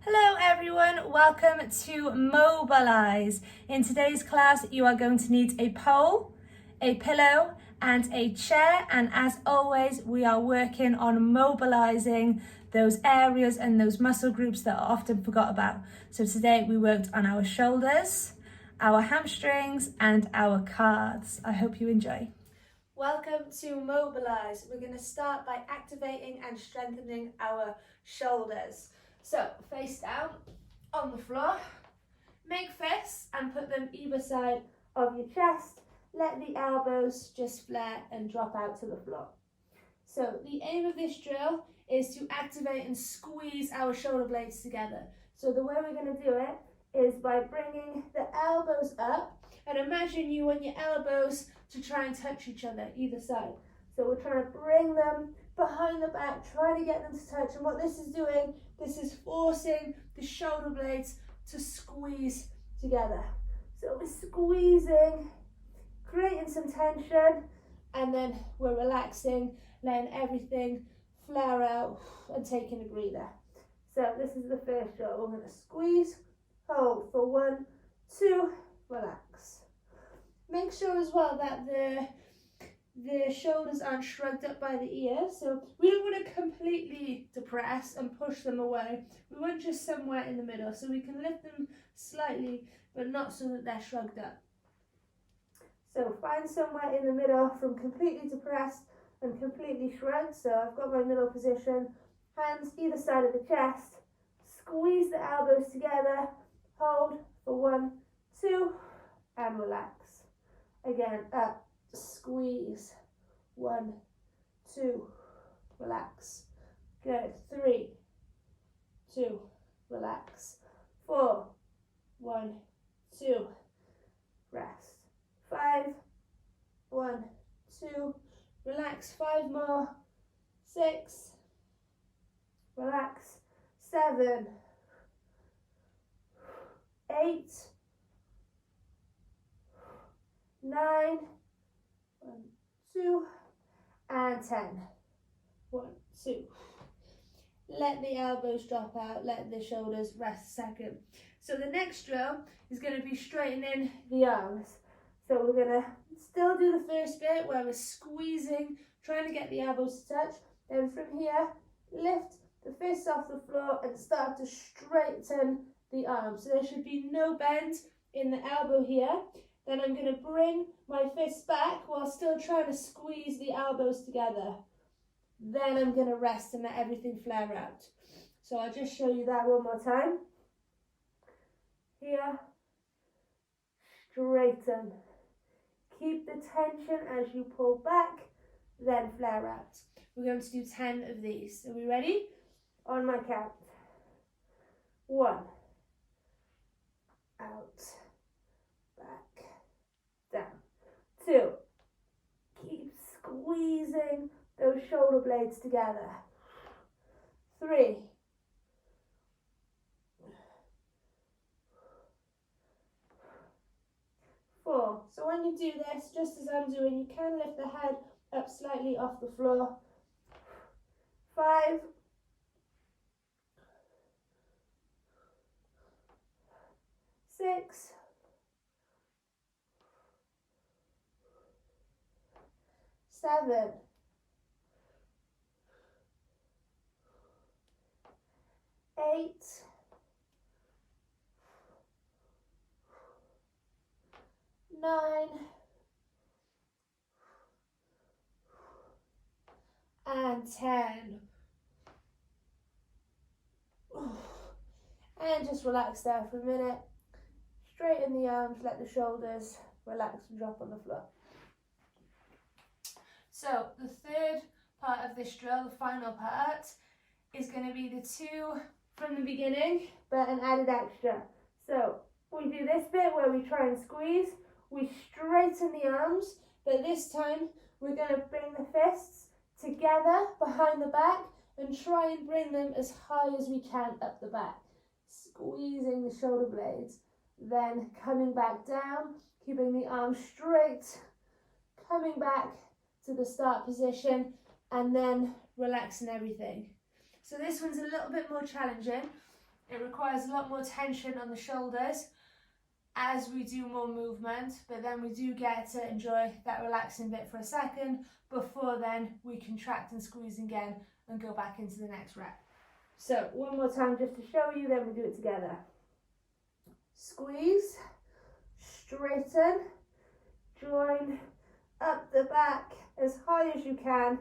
Hello everyone, welcome to Mobilise. In today's class you are going to need a pole, a pillow and a chair, and as always we are working on mobilising those areas and those muscle groups that are often forgot about. So today we worked on our shoulders, our hamstrings and our calves. I hope you enjoy. Welcome to Mobilise. We're going to start by activating and strengthening our shoulders. So face down on the floor, make fists and put them either side of your chest. Let the elbows just flare and drop out to the floor. So the aim of this drill is to activate and squeeze our shoulder blades together. So the way we're going to do it is by bringing the elbows up, and imagine you want your elbows to try and touch each other either side. So we're trying to bring them behind the back, trying to get them to touch, and what this is doing, this is forcing the shoulder blades to squeeze together. So we're squeezing, creating some tension, and then we're relaxing, letting everything flare out and taking a breather. So this is the first drill. We're going to squeeze, hold for 1, 2, relax. Make sure as well that the shoulders aren't shrugged up by the ears, so we don't want to completely depress and push them away. We want just somewhere in the middle, so we can lift them slightly but not so that they're shrugged up. So find somewhere in the middle from completely depressed and completely shrugged. So I've got my middle position, hands either side of the chest, squeeze the elbows together, hold for 1, 2 and relax. Again, up, squeeze, 1, 2, relax. Good, 3, 2, relax. 4, 1, 2, rest. 5, 1, 2, relax. 5 more. 6, relax. 7, 8, 9, 1, 2, and 10. 1, 2. Let the elbows drop out, let the shoulders rest a second. So the next drill is going to be straightening the arms. So we're going to still do the first bit where we're squeezing, trying to get the elbows to touch. Then from here, lift the fists off the floor and start to straighten the arms. So there should be no bend in the elbow here. Then I'm going to bring my fists back while still trying to squeeze the elbows together. Then I'm going to rest and let everything flare out. So I'll just show you that one more time. Here, straighten. Keep the tension as you pull back, then flare out. We're going to do 10 of these. Are we ready? On my count. 1, out, back, down. 2, keep squeezing those shoulder blades together. 3, 4. So when you do this, just as I'm doing, you can lift the head up slightly off the floor. 5, 6, 7, 8, 9, and 10. And just relax there for a minute. Straighten the arms, let the shoulders relax and drop on the floor. So the third part of this drill, the final part, is going to be the 2 from the beginning, but an added extra. So we do this bit where we try and squeeze, we straighten the arms, but this time we're going to bring the fists together behind the back and try and bring them as high as we can up the back, squeezing the shoulder blades, then coming back down, keeping the arms straight, coming back to the start position, and then relaxing everything. So this one's a little bit more challenging. It requires a lot more tension on the shoulders as we do more movement, but then we do get to enjoy that relaxing bit for a second before then we contract and squeeze again and go back into the next rep. So one more time just to show you, then we do it together. Squeeze, straighten, join up the back as high as you can,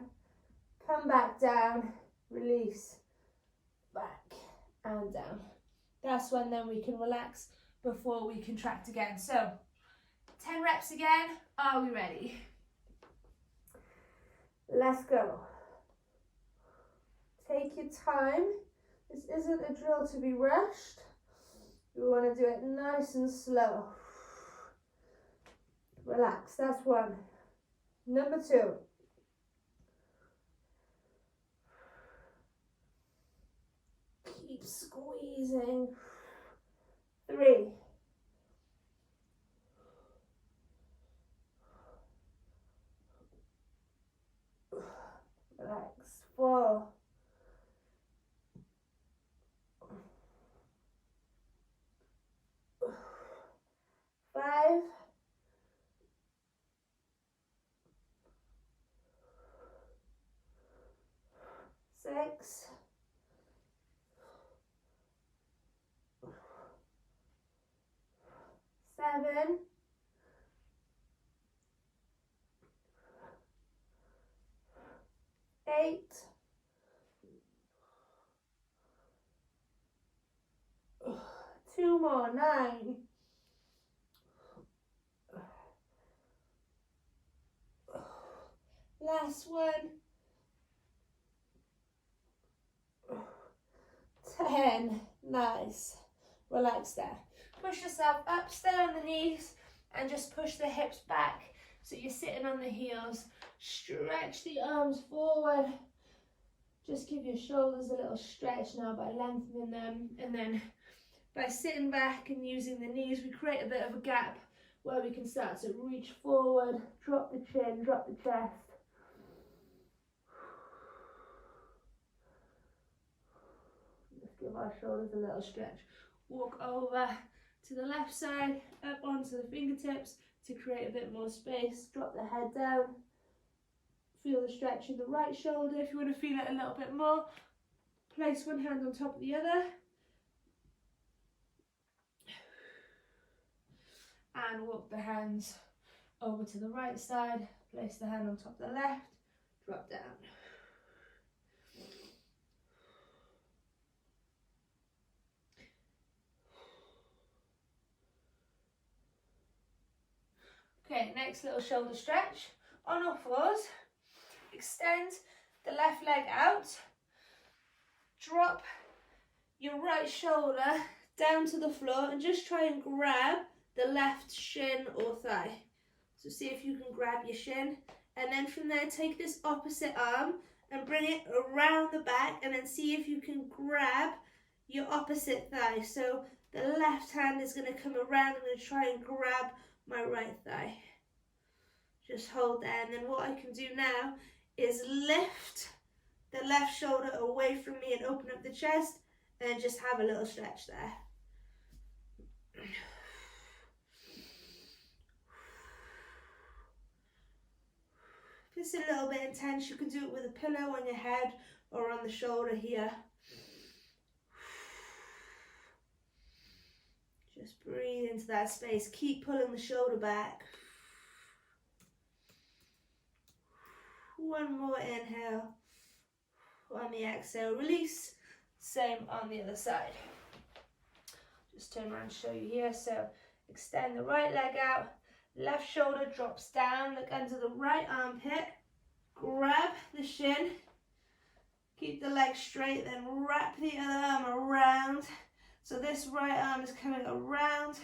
come back down, release, back and down. That's when then we can relax before we contract again. So 10 reps again. Are we ready? Let's go. Take your time. This isn't a drill to be rushed. We want to do it nice and slow. Relax, that's one. Number 2. Keep squeezing. 3. Relax. 4. 5. 6. 7. 8. 2 more. 9. 'Last one. 10. Nice. Relax there. Push yourself up, stay on the knees, and just push the hips back so you're sitting on the heels. Stretch the arms forward. Just give your shoulders a little stretch now by lengthening them, and then by sitting back and using the knees, we create a bit of a gap where we can start to reach forward, drop the chin, drop the chest. Just give our shoulders a little stretch. Walk over to the left side, up onto the fingertips to create a bit more space. Drop the head down. Feel the stretch in the right shoulder. If you want to feel it a little bit more, place one hand on top of the other. And walk the hands over to the right side. Place the hand on top of the left. Drop down. Okay, next little shoulder stretch. On all fours, extend the left leg out. Drop your right shoulder down to the floor and just try and grab the left shin or thigh. So see if you can grab your shin, and then from there take this opposite arm and bring it around the back, and then see if you can grab your opposite thigh. So the left hand is going to come around. I'm going to try and grab my right thigh. Just hold there, and then what I can do now is lift the left shoulder away from me and open up the chest, and just have a little stretch there. If it's a little bit intense, you can do it with a pillow on your head or on the shoulder here. Just breathe into that space. Keep pulling the shoulder back. One more inhale. On the exhale, release. Same on the other side. Just turn around and show you here. So extend the right leg out. Left shoulder drops down. Look under the right armpit. Grab the shin. Keep the leg straight. Then wrap the other arm around. So this right arm is coming around.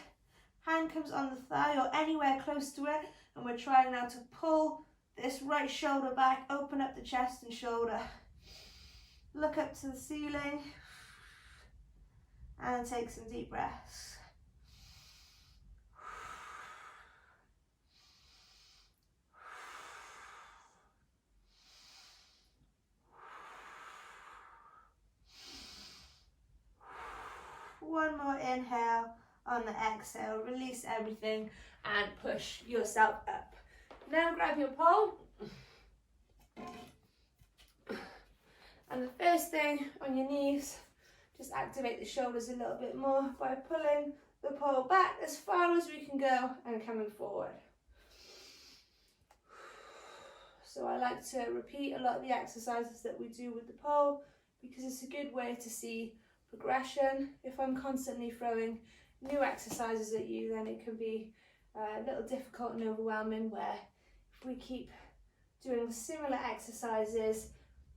Hand comes on the thigh or anywhere close to it. And we're trying now to pull this right shoulder back. Open up the chest and shoulder. Look up to the ceiling. And take some deep breaths. one more inhale. On the exhale, release everything and push yourself up. Now grab your pole. And the first thing on your knees, just activate the shoulders a little bit more by pulling the pole back as far as we can go and coming forward. So I like to repeat a lot of the exercises that we do with the pole because it's a good way to see progression. If I'm constantly throwing new exercises at you, then it can be a little difficult and overwhelming, where if we keep doing similar exercises,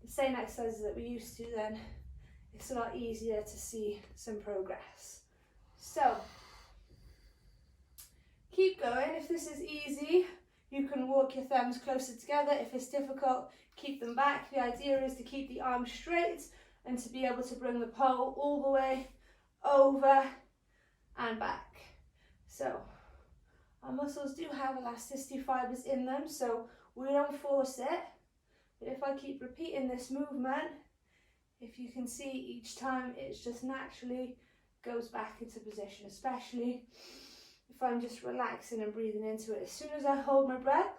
the same exercises that we used to, then it's a lot easier to see some progress. So keep going. If this is easy, you can walk your thumbs closer together. If it's difficult, keep them back. The idea is to keep the arms straight and to be able to bring the pole all the way over and back. So our muscles do have elasticity fibers in them, so we don't force it. But if I keep repeating this movement, if you can see each time, it just naturally goes back into position, especially if I'm just relaxing and breathing into it. As soon as I hold my breath,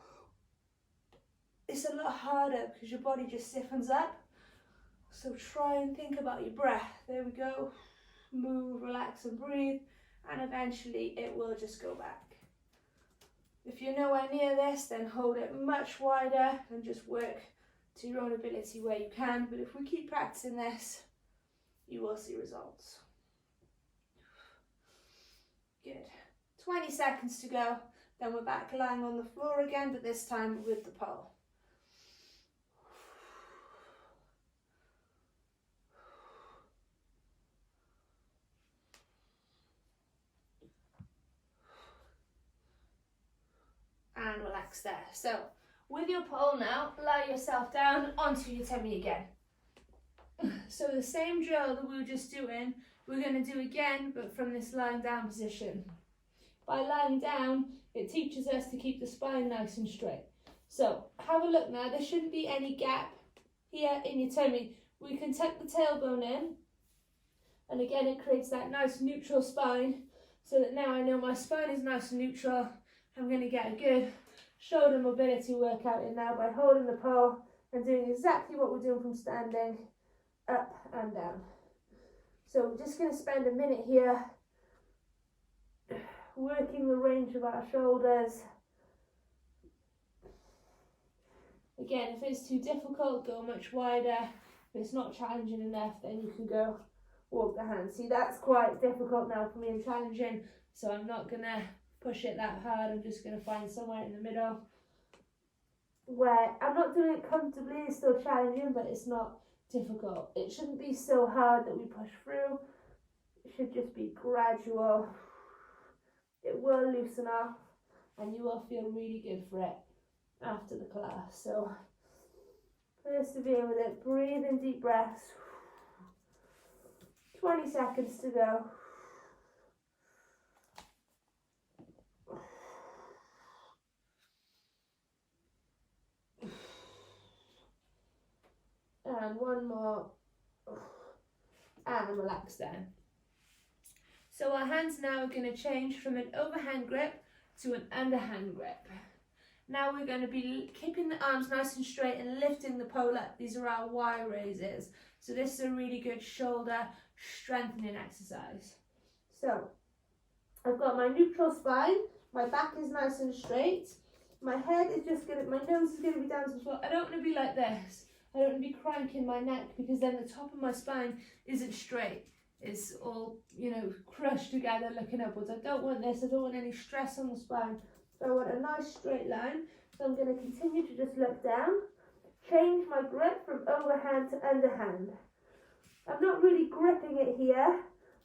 it's a lot harder because your body just stiffens up. So try and think about your breath. There we go. Move, relax and breathe, and eventually it will just go back. If you're nowhere near this, then hold it much wider and just work to your own ability where you can. But if we keep practicing this, you will see results. Good. 20 seconds to go, then we're back lying on the floor again, but this time with the pole. And relax there. So with your pole now, lie yourself down onto your tummy again. So the same drill that we were just doing, we're going to do again, but from this lying down position. By lying down, it teaches us to keep the spine nice and straight. So have a look now, there shouldn't be any gap here in your tummy. We can tuck the tailbone in, and again it creates that nice neutral spine, so that now I know my spine is nice and neutral. I'm going to get a good shoulder mobility workout in now by holding the pole and doing exactly what we're doing from standing, up and down. So we're just going to spend a minute here working the range of our shoulders. Again, if it's too difficult, go much wider. If it's not challenging enough, then you can go walk the hands. See, that's quite difficult now for me and challenging, so I'm not going to push it that hard. I'm just going to find somewhere in the middle where I'm not doing it comfortably. It's still challenging, but it's not difficult. It shouldn't be so hard that we push through. It should just be gradual. It will loosen off and you will feel really good for it after the class. So persevere with it. Breathe in deep breaths. 20 seconds to go. And one more, and relax then. So our hands now are going to change from an overhand grip to an underhand grip. Now we're going to be keeping the arms nice and straight and lifting the pole up. These are our Y raises. So this is a really good shoulder strengthening exercise. So I've got my neutral spine, my back is nice and straight, my head is just going to, my nose is going to be down to the floor. I don't want to be like this. I don't want to be cranking my neck, because then the top of my spine isn't straight. It's all, you know, crushed together looking upwards. I don't want this. I don't want any stress on the spine. So I want a nice straight line. So I'm going to continue to just look down. Change my grip from overhand to underhand. I'm not really gripping it here.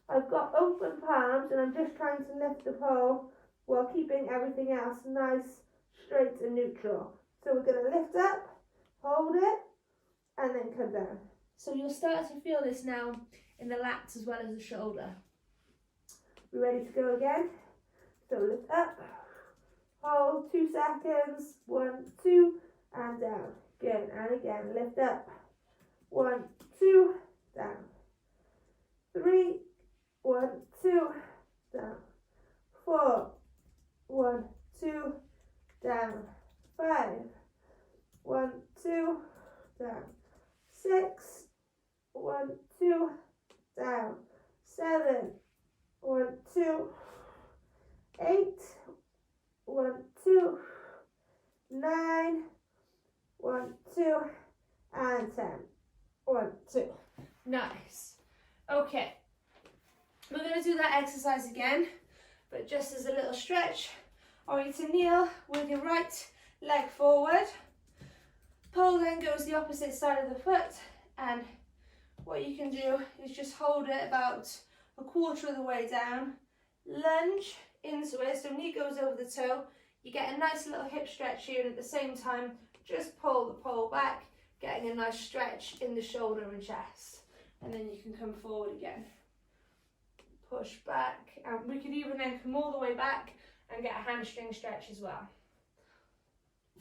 I've got open palms and I'm just trying to lift the pole while keeping everything else nice, straight and neutral. So we're going to lift up, hold it, and then come down. So you'll start to feel this now in the lats as well as the shoulder. We ready to go again? So lift up, hold 2 seconds, 1, 2, and down. Good, and again, lift up, 1, 2, down. 3, 1, 7, 1, 2, 8, 1, 2, 9, 1, 2, and 10, 1, 2. Nice. Okay, we're going to do that exercise again, but just as a little stretch. I want you to kneel with your right leg forward. Pole then goes the opposite side of the foot, and what you can do is just hold it about a quarter of the way down, lunge into it, so knee goes over the toe. You get a nice little hip stretch here, and at the same time just pull the pole back, getting a nice stretch in the shoulder and chest, and then you can come forward again, push back, and we could even then come all the way back and get a hamstring stretch as well.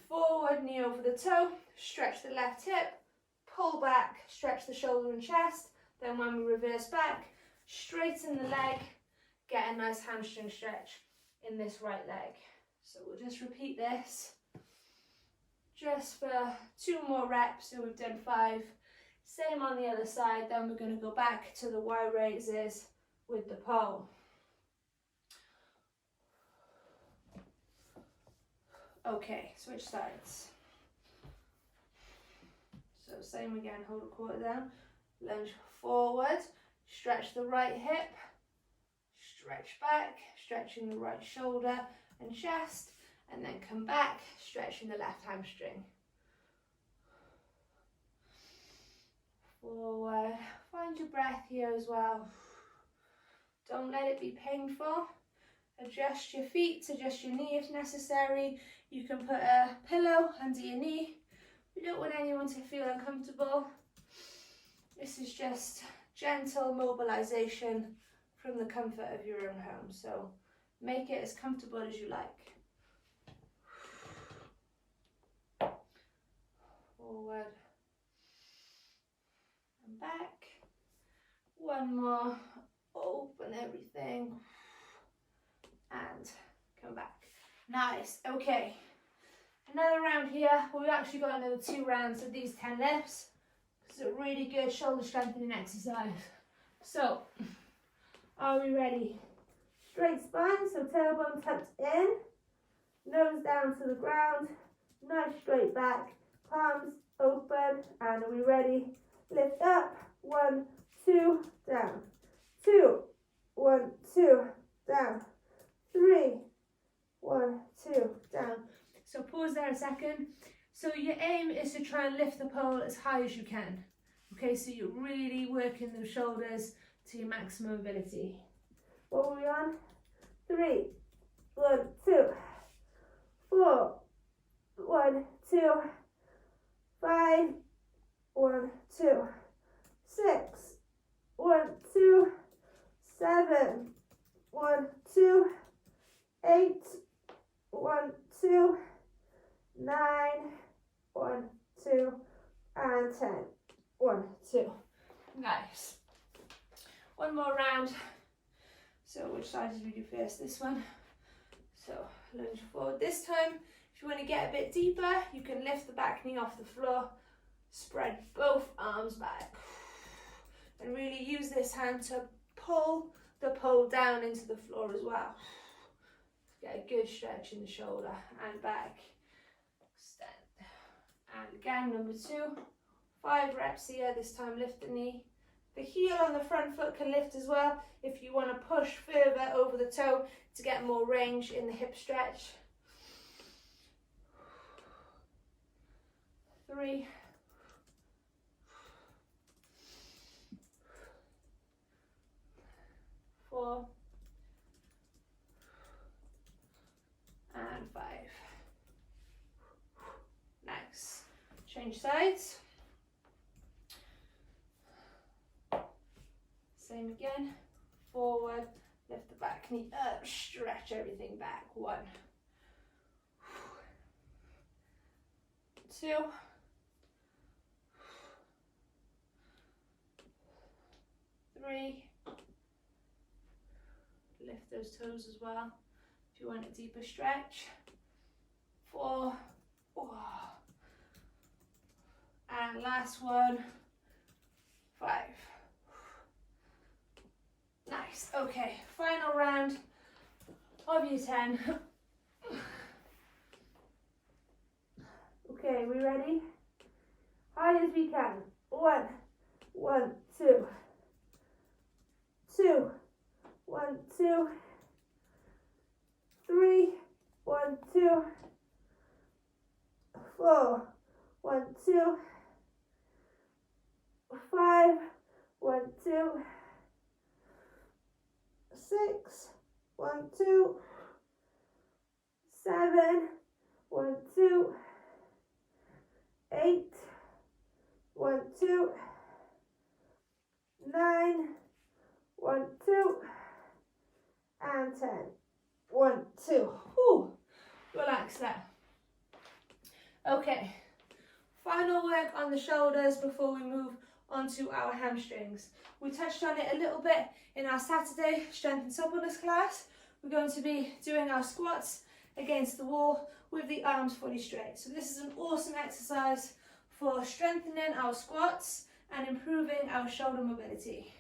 Forward, knee over the toe, stretch the left hip, pull back, stretch the shoulder and chest. Then when we reverse back, straighten the leg, get a nice hamstring stretch in this right leg. So we'll just repeat this just for 2 more reps. So we've done 5. Same on the other side. Then we're going to go back to the Y raises with the pole. Okay, switch sides. So same again, hold a quarter down, lunge forward, stretch the right hip, stretch back, stretching the right shoulder and chest, and then come back, stretching the left hamstring. Forward, find your breath here as well. Don't let it be painful. Adjust your feet, adjust your knee if necessary. You can put a pillow under your knee. We don't want anyone to feel uncomfortable. This is just gentle mobilization from the comfort of your own home. So make it as comfortable as you like. Forward and back. One more. Open everything. And come back. Nice. Okay. Another round here. We've actually got another 2 rounds of these 10 lifts. It's a really good shoulder strengthening exercise. So, are we ready? Straight spine, so tailbone tucked in, nose down to the ground, nice straight back, palms open, and are we ready? Lift up, 1, 2, down, 2, 1, 2, down, 3, 1, 2, down. So pause there a second. So your aim is to try and lift the pole as high as you can. Okay, so you're really working the shoulders to your maximum ability. What were we on? 3, 1, 2, 4, 1, 2, 5, 1, 2, 6, 1, 2, 7, 1, 2, 8, 1, 2, 9, 1, 2, and 10. 1, 2. Nice. One more round. So which side did we do first? This one. So lunge forward this time. If you want to get a bit deeper, you can lift the back knee off the floor, spread both arms back, and really use this hand to pull the pole down into the floor as well. Get a good stretch in the shoulder and back. Extend. And again, number 2. 5 reps here. This time lift the knee. The heel on the front foot can lift as well if you want to push further over the toe to get more range in the hip stretch. 3. 4. And 5. Nice. Change sides. Same again. Forward, lift the back knee up, stretch everything back. 1, 2, 3. Lift those toes as well if you want a deeper stretch. 4. And last one. 5. Nice. Okay, final round of your 10. Okay, we ready? High as we can. 1, 1, 2, 2, 1, 2, 3, 1, 2, 4, 1, 2, 5, 1, 2, 6, 1, 2, 7, 1, 2, 8, 1, 2, 9, 1, 2, and 10. 1, 2. Whew. Relax there. Okay, final work on the shoulders before we move on to our hamstrings. We touched on it a little bit in our Saturday strength and suppleness class. We're going to be doing our squats against the wall with the arms fully straight. So this is an awesome exercise for strengthening our squats and improving our shoulder mobility.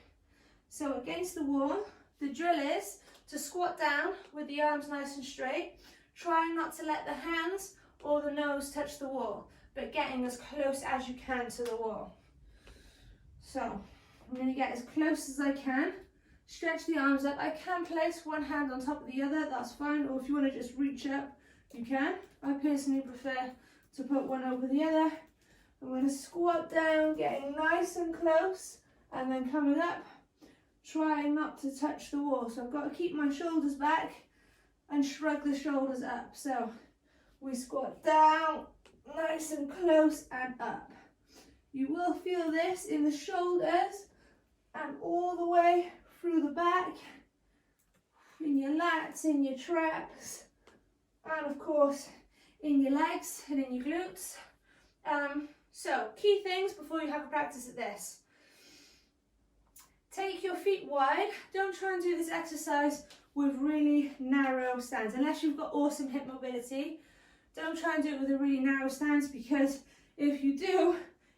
So against the wall, the drill is to squat down with the arms nice and straight, trying not to let the hands or the nose touch the wall, but getting as close as you can to the wall. So I'm going to get as close as I can, stretch the arms up. I can place one hand on top of the other, that's fine, or if you want to just reach up, you can. I personally prefer to put one over the other. I'm going to squat down, getting nice and close, and then coming up, trying not to touch the wall. So I've got to keep my shoulders back and shrug the shoulders up. So we squat down, nice and close and up. You will feel this in the shoulders and all the way through the back, in your lats, in your traps, and of course in your legs and in your glutes. So key things before you have a practice at this. Take your feet wide. Don't try and do this exercise with really narrow stance. Unless you've got awesome hip mobility, don't try and do it with a really narrow stance, because if you do,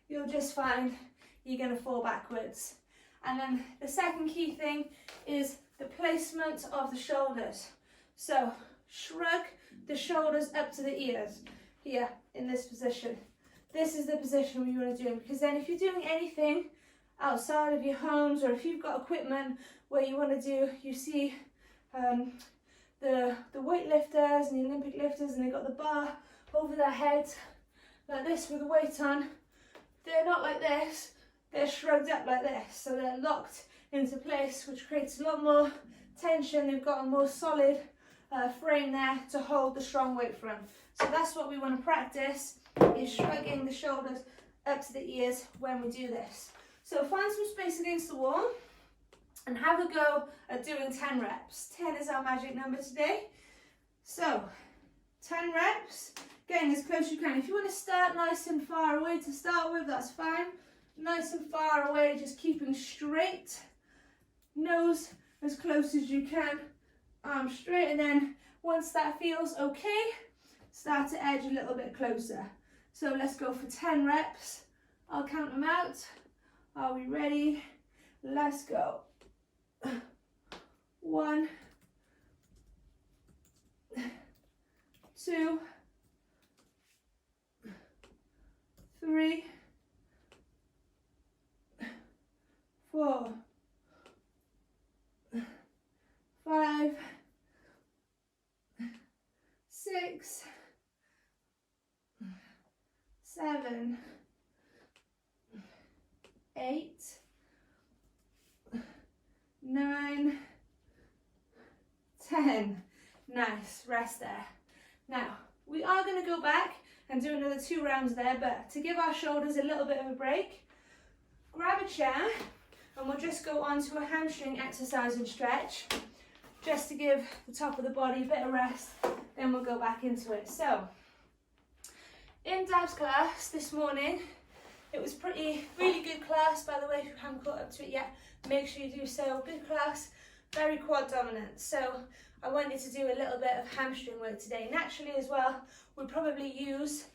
you'll just find you're going to fall backwards. And then the second key thing is the placement of the shoulders. So shrug the shoulders up to the ears here in this position. This is the position you want to do, because then if you're doing anything outside of your homes, or if you've got equipment where you want to do, you see the weightlifters and the Olympic lifters, and they've got the bar over their heads like this with the weight on. They're not like this, they're shrugged up like this, so they're locked into place, which creates a lot more tension. They've got a more solid frame there to hold the strong weight from. So that's what we want to practice, is shrugging the shoulders up to the ears when we do this. So find some space against the wall and have a go at doing 10 reps. 10 is our magic number today. So 10 reps, getting as close as you can. If you want to start nice and far away to start with, that's fine. Nice and far away, just keeping straight. Nose as close as you can, arms straight, and then once that feels okay, start to edge a little bit closer. So let's go for 10 reps. I'll count them out. Are we ready? Let's go. 1, 2, 3, 4, 5, 6, 7, 8, 9, 10. Nice, rest there. Now, we are going to go back and do another 2 rounds there, but to give our shoulders a little bit of a break, grab a chair and we'll just go on to a hamstring exercise and stretch, just to give the top of the body a bit of rest, then we'll go back into it. So, in Dab's class this morning, it was really good class, by the way. If you haven't caught up to it yet, make sure you do so. Good class, very quad dominant. So I wanted to do a little bit of hamstring work today. Naturally as well, we probably use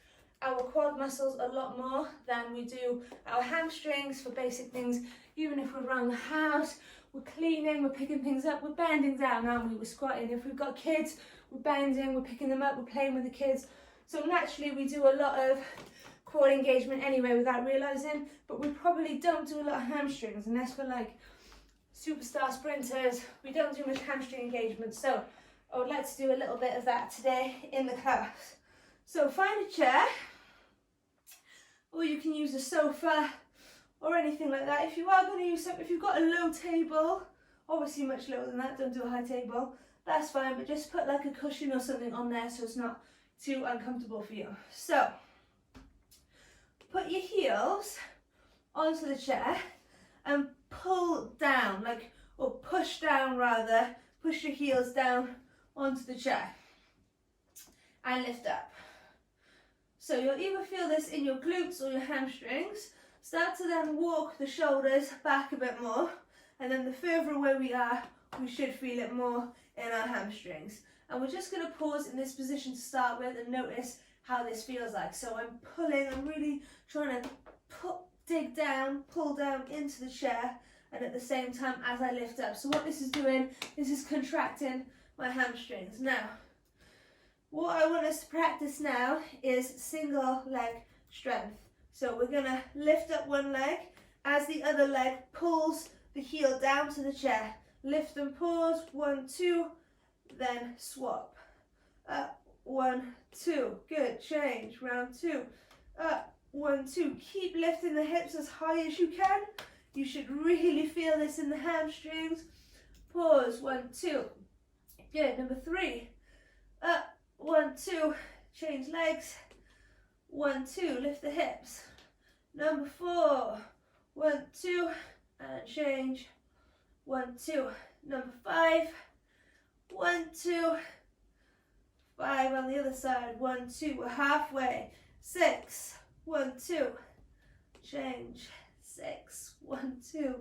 our quad muscles a lot more than we do our hamstrings for basic things. Even if we're around the house, we're cleaning, we're picking things up, we're bending down, aren't we? We're squatting. If we've got kids, we're bending, we're picking them up, we're playing with the kids. So naturally we do a lot of core engagement anyway without realising, but we probably don't do a lot of hamstrings unless we're like superstar sprinters. We don't do much hamstring engagement. So I would like to do a little bit of that today in the class. So find a chair, or you can use a sofa or anything like that. If you are going to use something, if you've got a low table, obviously much lower than that, don't do a high table, that's fine, but just put like a cushion or something on there so it's not too uncomfortable for you. So put your heels onto the chair and pull down, like, or push down rather, push your heels down onto the chair and lift up. So you'll either feel this in your glutes or your hamstrings. Start to then walk the shoulders back a bit more, and then the further away we are, we should feel it more in our hamstrings. And we're just going to pause in this position to start with and notice how this feels like. So I'm pulling, I'm really trying to dig down, pull down into the chair, and at the same time as I lift up. So what this is doing, this is contracting my hamstrings. Now, what I want us to practice now is single leg strength. So we're gonna lift up one leg as the other leg pulls the heel down to the chair. Lift and pause, 1, 2, then swap. Up, 1, 2, good, change, round 2. Up, 1, 2, keep lifting the hips as high as you can. You should really feel this in the hamstrings. Pause, 1, 2. Good, number 3. Up, 1, 2, change legs. 1, 2, lift the hips. Number 4. 1, 2, and change. 1, 2. Number 5. 1, 2. 5 on the other side. 1, 2. We're halfway. 6. 1, 2. Change. 6. 1, 2.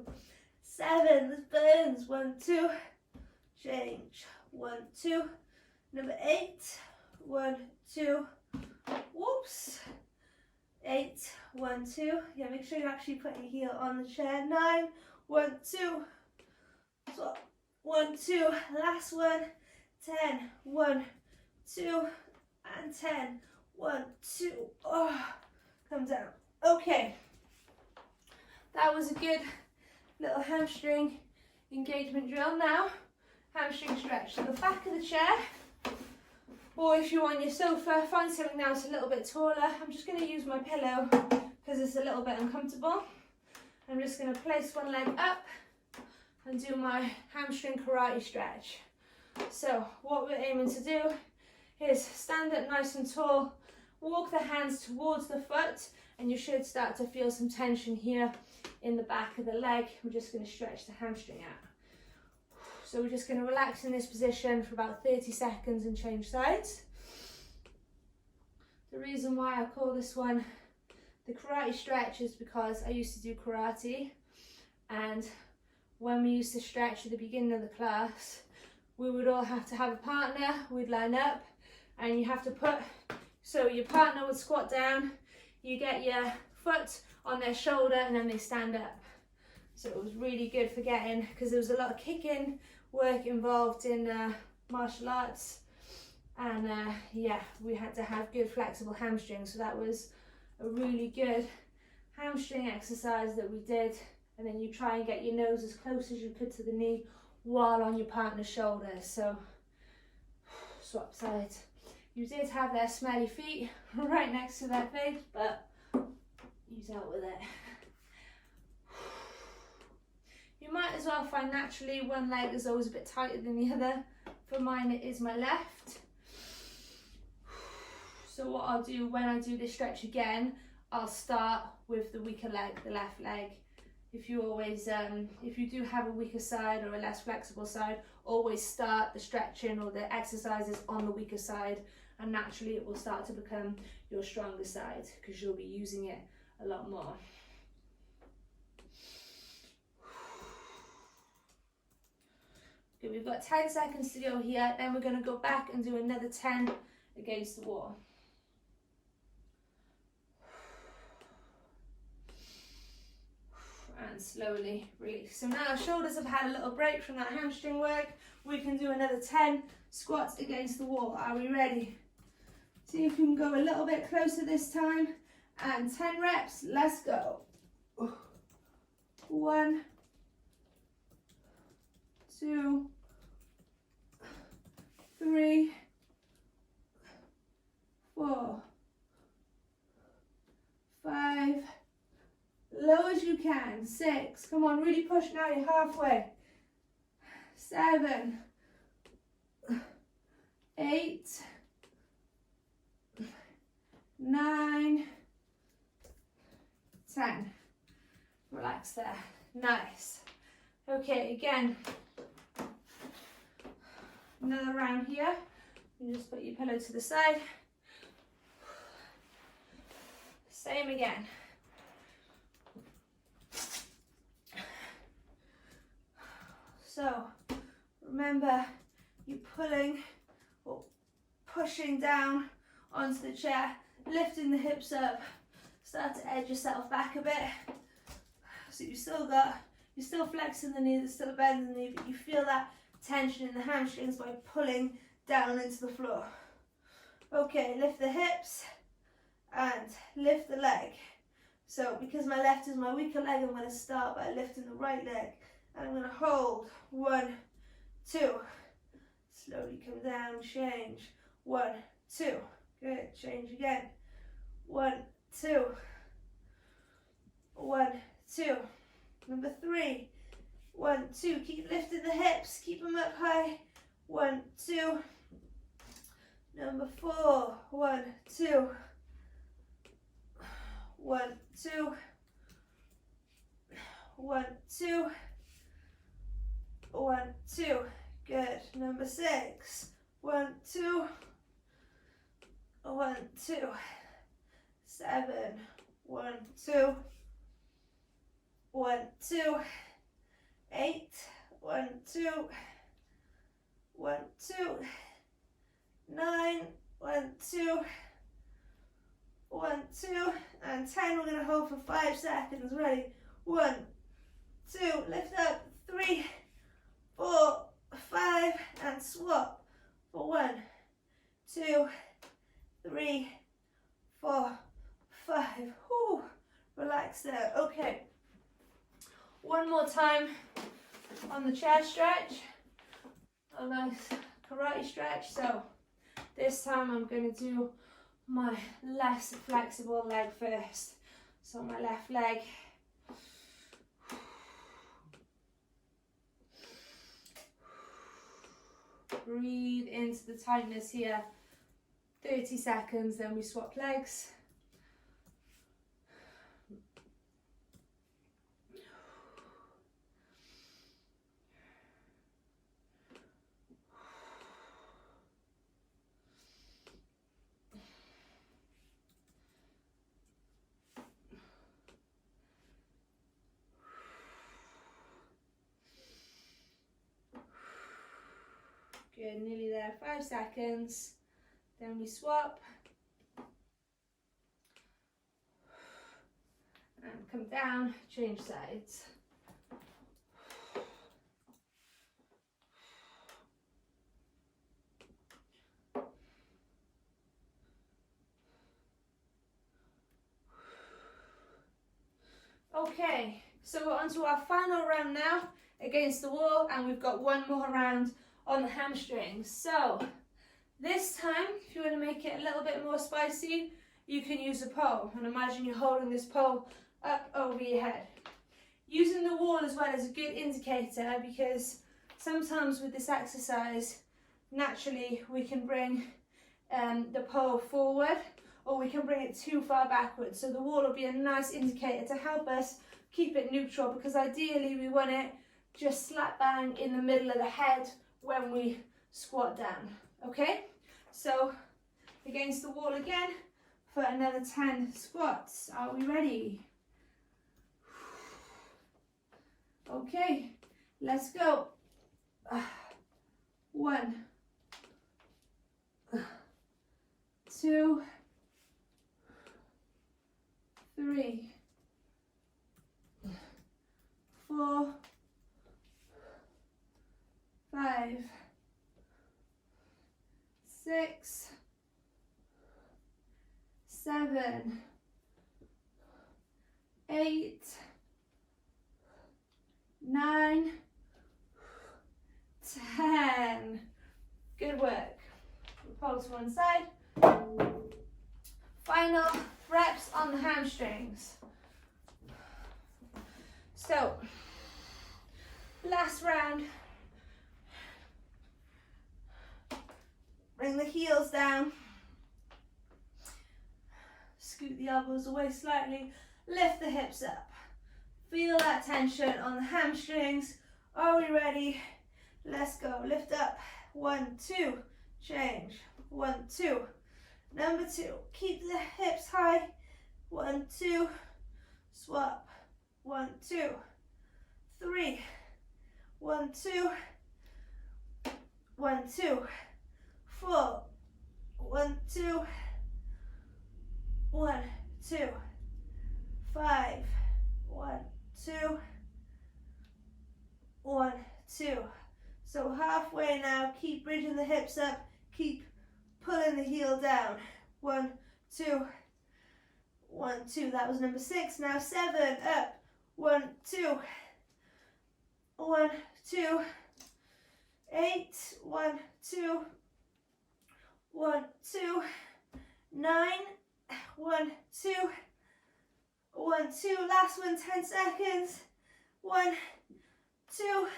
7. This burns. 1, 2. Change. 1, 2. Number 8. 1, 2. Whoops. 8. 1, 2. Yeah, make sure you actually put your heel on the chair. 9. 1, 2. So 1, 2. Last one. 10. 1, 2, and 10. 1, 2. Oh, come down. Okay. That was a good little hamstring engagement drill. Now, hamstring stretch. So the back of the chair, or if you're on your sofa, find something now that's a little bit taller. I'm just going to use my pillow because it's a little bit uncomfortable. I'm just going to place one leg up and do my hamstring karate stretch. So what we're aiming to do is stand up nice and tall, walk the hands towards the foot, and you should start to feel some tension here in the back of the leg. We're just going to stretch the hamstring out. So we're just going to relax in this position for about 30 seconds and change sides. The reason why I call this one the karate stretch is because I used to do karate, and when we used to stretch at the beginning of the class, we would all have to have a partner. We'd line up and you have to put, so your partner would squat down, you get your foot on their shoulder, and then they stand up. So it was really good for getting, because there was a lot of kicking work involved in martial arts, and yeah, we had to have good flexible hamstrings. So that was a really good hamstring exercise that we did. And then you try and get your nose as close as you could to the knee while on your partner's shoulders. So swap sides. You did have their smelly feet right next to their face, but you dealt with it. You might as well find naturally one leg is always a bit tighter than the other. For mine, it is my left. So what I'll do when I do this stretch again, I'll start with the weaker leg, the left leg. If you always, if you do have a weaker side or a less flexible side, always start the stretching or the exercises on the weaker side, and naturally it will start to become your stronger side because you'll be using it a lot more. Okay, we've got 10 seconds to go here, then we're going to go back and do another 10 against the wall. And and slowly release. So now our shoulders have had a little break from that hamstring work. We can do another 10 squats against the wall. Are we ready? See if we can go a little bit closer this time. And 10 reps, let's go. 1, 2, 3, 4, 5, low as you can, 6, come on, really push now, you're halfway, 7, 8, 9, 10. Relax there. Nice. Okay, again, another round here. You just put your pillow to the side. Same again. So remember, you're pulling or pushing down onto the chair, lifting the hips up. Start to edge yourself back a bit. So you're still flexing the knee, there's still a bend in the knee, but you feel that tension in the hamstrings by pulling down into the floor. Okay, lift the hips and lift the leg. So because my left is my weaker leg, I'm going to start by lifting the right leg. And I'm going to hold. 1, 2. Slowly come down, change. 1, 2. Good, change again. 1, 2. 1, 2. Number 3. 1, 2. Keep lifting the hips. Keep them up high. 1, 2. Number 4. 1, 2. 1, 2. 1, 2. 1, 2. Good. Number 6. 1, 2. 1, 2. 7. 1, 2. 1, 2. 8. 1, 2. 1, 2. 9. 1, 2. 1, 2. And 10. We're going to hold for 5 seconds. Ready? 1, 2. Lift up. 3, 4, 5. And swap for 1, 2, 3, 4, 5. Whew. Relax there. Okay. One more time on the chair stretch. A nice karate stretch. So this time I'm going to do my less flexible leg first. So my left leg. Breathe into the tightness here. 30 seconds, then we swap legs. Good, nearly there, 5 seconds. Then we swap. And come down, change sides. Okay, so we're on to our final round now against the wall, and we've got one more round on the hamstrings. So this time, if you want to make it a little bit more spicy, you can use a pole. And imagine you're holding this pole up over your head. Using the wall as well is a good indicator, because sometimes with this exercise, naturally we can bring the pole forward, or we can bring it too far backwards. So the wall will be a nice indicator to help us keep it neutral, because ideally we want it just slap bang in the middle of the head when we squat down. Okay, so against the wall again for another 10 squats. Are we ready? Okay, let's go. 1, 2, 3, 5, 6, 7, 8, 9, 10. Good work. Pull to one side. Final reps on the hamstrings. So, last round. Bring the heels down. Scoot the elbows away slightly. Lift the hips up. Feel that tension on the hamstrings. Are we ready? Let's go. Lift up. 1, 2. Change. 1, 2. Number 2. Keep the hips high. 1, 2. Swap. 1, 2. 3. 1, 2. 1, 2. 4. 1, 2. 1, 2. 5. 1, 2. 1, 2. So halfway now, keep bridging the hips up, keep pulling the heel down. 1, 2, 1, 2. That was number 6. Now 7, up. 1, 2, 1, 2, 8, 1, 2, 1, 2, 9, 1, 2, 1, 2. Last one, 10 seconds. 1, 2,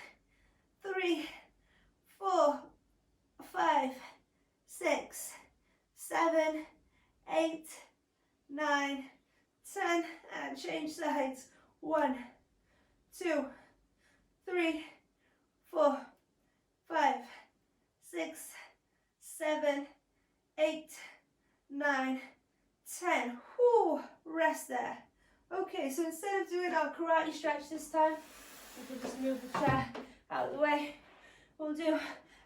3, 4, 5, 6, 7, 8, 9, 10, and change sides. 1, 2, 3, 4, 5, 6, 7, 8, 9, 10. Whew, rest there. Okay, so instead of doing our karate stretch this time, we can just move the chair out of the way. We'll do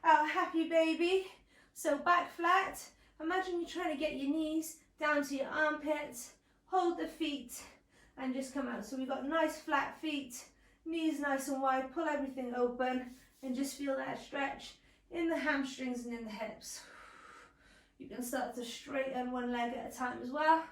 our happy baby. So back flat. Imagine you're trying to get your knees down to your armpits. Hold the feet and just come out. So we've got nice flat feet, knees nice and wide. Pull everything open and just feel that stretch in the hamstrings and in the hips. You can start to straighten one leg at a time as well.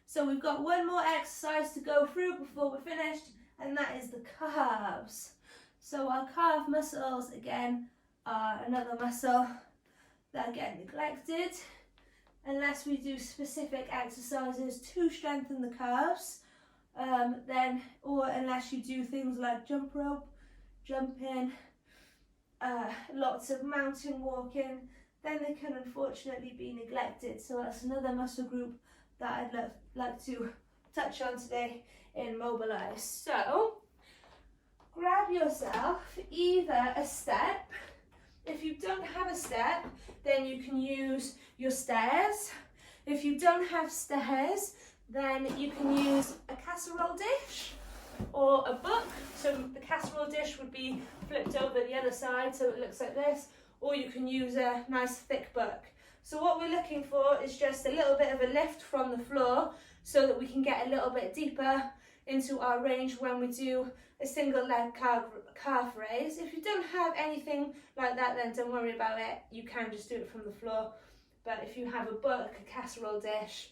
So we've got one more exercise to go through before we're finished, and that is the calves. So our calf muscles, again, are another muscle that get neglected unless we do specific exercises to strengthen the calves, or unless you do things like jump rope, jumping, lots of mountain walking, then they can unfortunately be neglected. So that's another muscle group that I'd like to touch on today in Mobilise. So grab yourself either a step. If you don't have a step, then you can use your stairs. If you don't have stairs, then you can use a casserole dish or a book. So the casserole dish would be flipped over the other side so it looks like this, or you can use a nice thick book. So what we're looking for is just a little bit of a lift from the floor so that we can get a little bit deeper into our range when we do a single leg calf raise. If you don't have anything like that, then don't worry about it. You can just do it from the floor. But if you have a book, a casserole dish,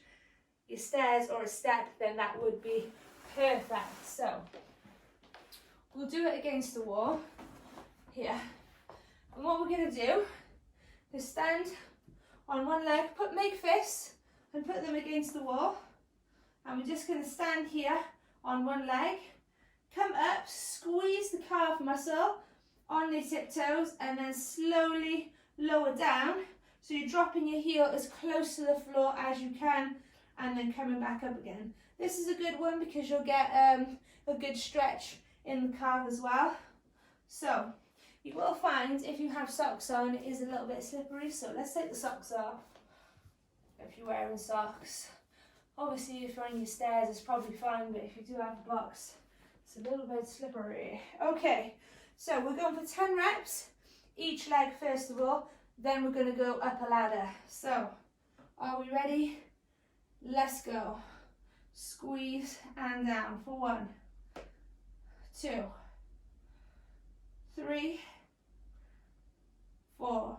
your stairs or a step, then that would be perfect. So we'll do it against the wall here. And what we're going to do is stand on one leg, make fists and put them against the wall. And we're just going to stand here on one leg, come up, squeeze the calf muscle on the tiptoes, and then slowly lower down. So you're dropping your heel as close to the floor as you can, and then coming back up again. This is a good one because you'll get a good stretch in the calf as well. So you will find if you have socks on, it is a little bit slippery. So let's take the socks off if you're wearing socks. Obviously, if you're on your stairs, it's probably fine, but if you do have a box, it's a little bit slippery. Okay, so we're going for 10 reps, each leg first of all, then we're going to go up a ladder. So, are we ready? Let's go. Squeeze and down for 1, 2, 3, 4,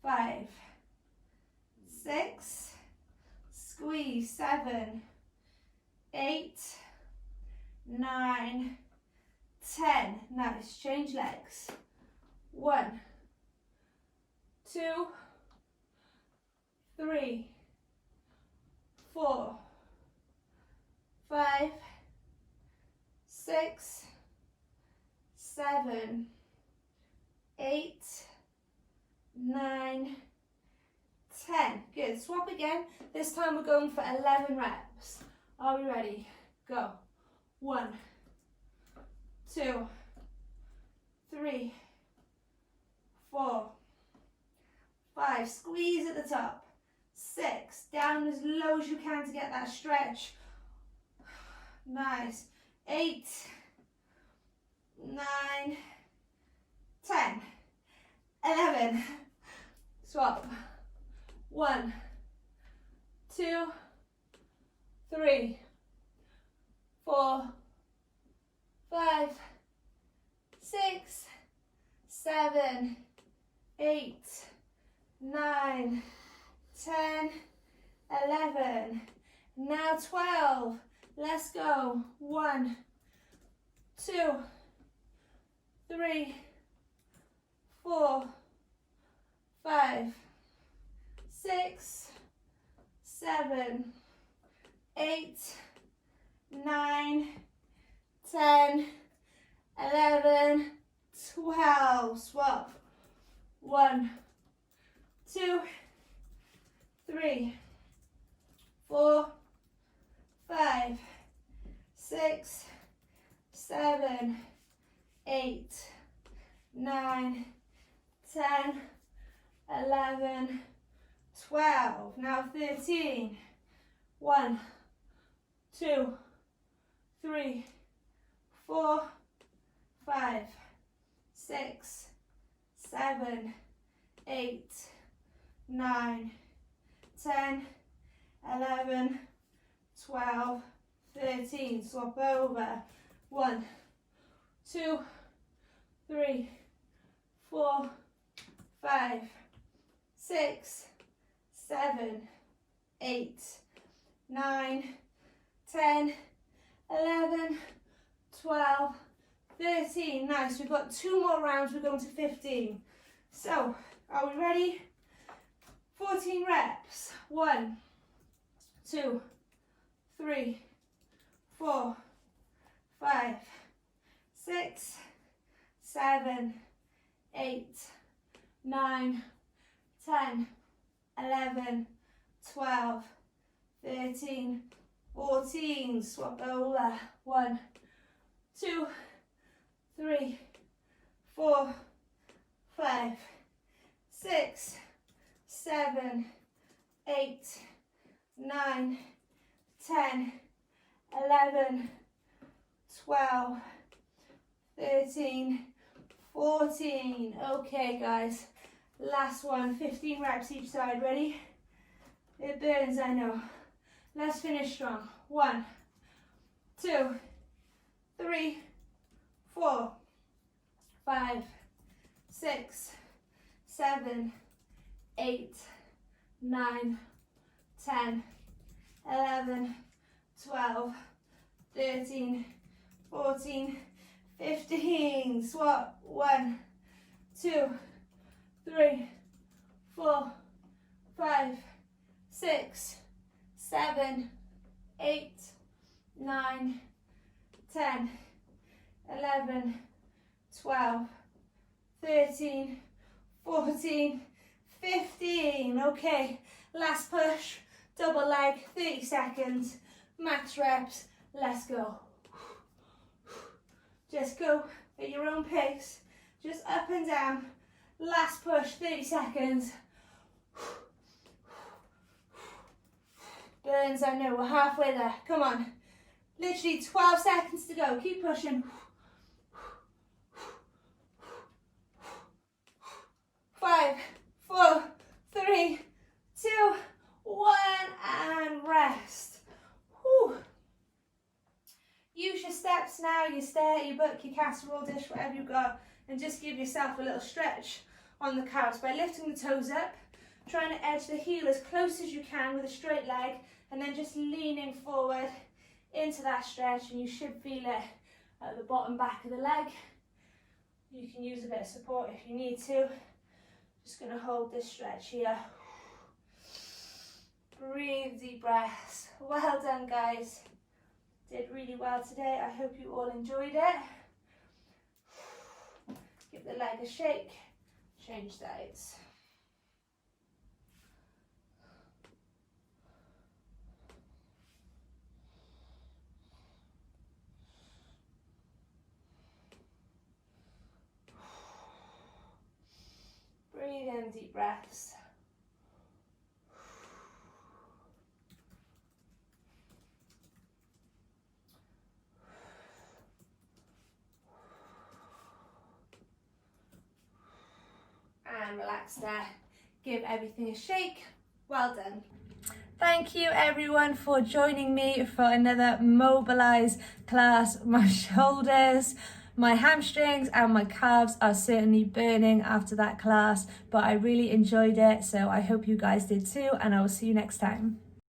5, 6, squeeze, 7, 8, 9, 10. Nice, change legs. 1, 2, 3, 4, 5, 6, 7, 8, 9, 10. Good. Swap again. This time we're going for 11 reps. Are we ready? Go. 1, 2, 3, 4, 5. Squeeze at the top. 6. Down as low as you can to get that stretch. Nice. 8, 9, 10, 11. Swap. 1, 2, 3, 4, 5, 6, 7, 8, 9, 10, 11. Now 12. Let's go. 1, 2, 3, 4, 5, 6, 7, 8, 9, 10, 11, 12. Swap. 1, 2, 3, 4, 5, 6, 7, 8, 9, 10, 11, 12. Now 13. 1, 2, 3, 4, 5, 6, 7, 8, 9, 10, 11, 12, 13. Swap over. 1, 2, 3, 4, 5, 6, 7, 8, 9, 10, 11, 12, 13. Nice. We've got 2 more rounds. We're going to 15. So, are we ready? 14 reps. 1, 2, 3, 4, 5, 6, 7, 8, 9, 10, 11, 12, 13, 14. Swap over. 1, 2, 3, 4, 5, 6, 7, 8, 9, 10, 11, 12, 13, 14. Okay, guys. Last one. 15 reps each side. Ready? It burns, I know. Let's finish strong. 1, 2, 3, 4, 5, 6, 7, 8, 9, 10, 11, 12, 13, 14, 15. Swap. 1, 2, 3, 4, 5, 6, 7, 8, 9, 10, 11, 12, 13, 14, 15. Okay, last push, double leg, 30 seconds, max reps. Let's go. Just go at your own pace, just up and down. Last push, 30 seconds. Burns, I know, we're halfway there. Come on. Literally 12 seconds to go. Keep pushing. 5, 4, 3, 2, 1, and rest. Whew. Use your steps now. Your there, your book, your casserole dish, whatever you've got, and just give yourself a little stretch on the calves by lifting the toes up, trying to edge the heel as close as you can with a straight leg, and then just leaning forward into that stretch, and you should feel it at the bottom back of the leg. You can use a bit of support if you need to. Just going to hold this stretch here. Breathe deep breaths. Well done, guys. Did really well today. I hope you all enjoyed it. Give the leg a shake. Change sides. Breathe in deep breaths. And relax there. Give everything a shake. Well done. Thank you everyone for joining me for another Mobilise class. My shoulders, my hamstrings and my calves are certainly burning after that class, but I really enjoyed it, so I hope you guys did too, and I will see you next time.